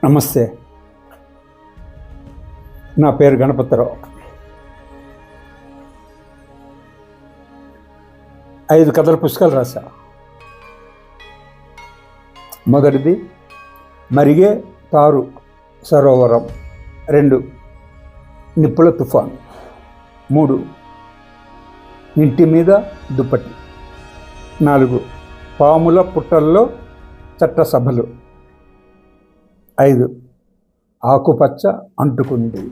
నమస్తే. నా పేరు గణపతిరావు. 5 కథల పుస్తకాలు రాశా. మొదటిది మరిగే తారు సరోవరం, 2 నిప్పుల తుఫాన్, 3 ఇంటి మీద దుప్పటి, 4 పాముల పుట్టల్లో చట్టసభలు, 5 ఆకుపచ్చ అంటుకుంది.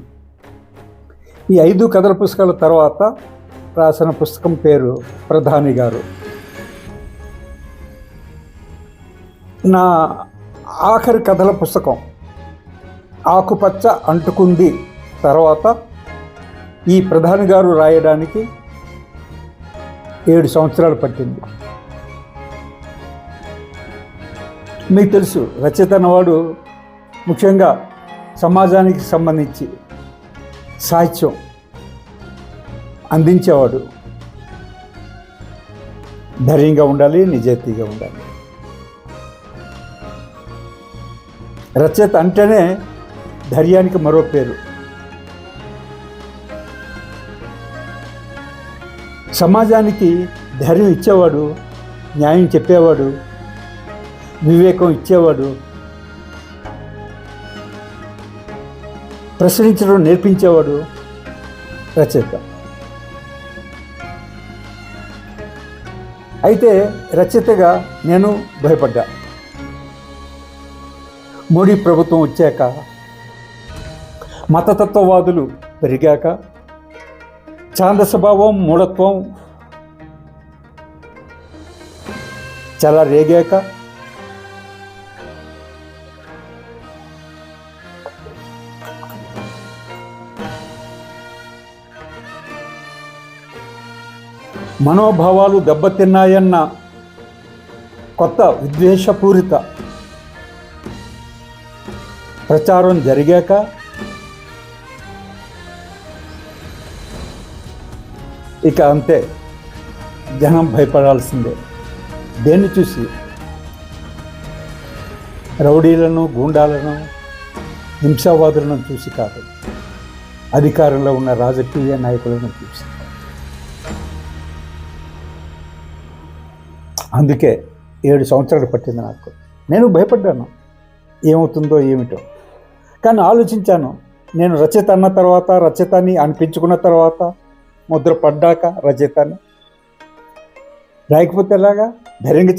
ఈ 5 కథల పుస్తకాల తర్వాత రాసిన పుస్తకం పేరు ప్రధాని గారు. నా ఆఖరి కథల పుస్తకం ఆకుపచ్చ అంటుకుంది తర్వాత ఈ ప్రధాని గారు రాయడానికి 7 సంవత్సరాలు పట్టింది. మీకు తెలుసు, రచయిత అన్నవాడు ముఖ్యంగా సమాజానికి సంబంధించి సాహిత్యం అందించేవాడు. ధైర్యంగా ఉండాలి, నిజాయితీగా ఉండాలి. రచయిత అంటేనే ధైర్యానికి మరో పేరు. సమాజానికి ధైర్యం ఇచ్చేవాడు, న్యాయం చెప్పేవాడు, వివేకం ఇచ్చేవాడు, ప్రశ్నించడం నేర్పించేవాడు రచయిత. అయితే రచయితగా నేను భయపడ్డా. మోడీ ప్రభుత్వం వచ్చాక, మతతత్వవాదులు పెరిగాక, ఛాందసభావం మూఢత్వం చాలా రేగాక, మనోభావాలు దెబ్బతిన్నాయన్న కొత్త విద్వేషపూరిత ప్రచారం జరిగాక, ఇక అంతే, జనం భయపడాల్సిందే. దేన్ని చూసి? రౌడీలను, గూండాలను, హింసావాదులను చూసి కాదు, అధికారంలో ఉన్న రాజకీయ నాయకులను చూసి. అందుకే 7 సంవత్సరాలు పట్టింది నాకు. నేను భయపడ్డాను, ఏమవుతుందో ఏమిటో. కానీ ఆలోచించాను, నేను రచయిత అన్న తర్వాత, రచయితని అనిపించుకున్న తర్వాత, ముద్ర పడ్డాక రచయితని రాయకపోతే ఎలాగా? ధైర్యంగా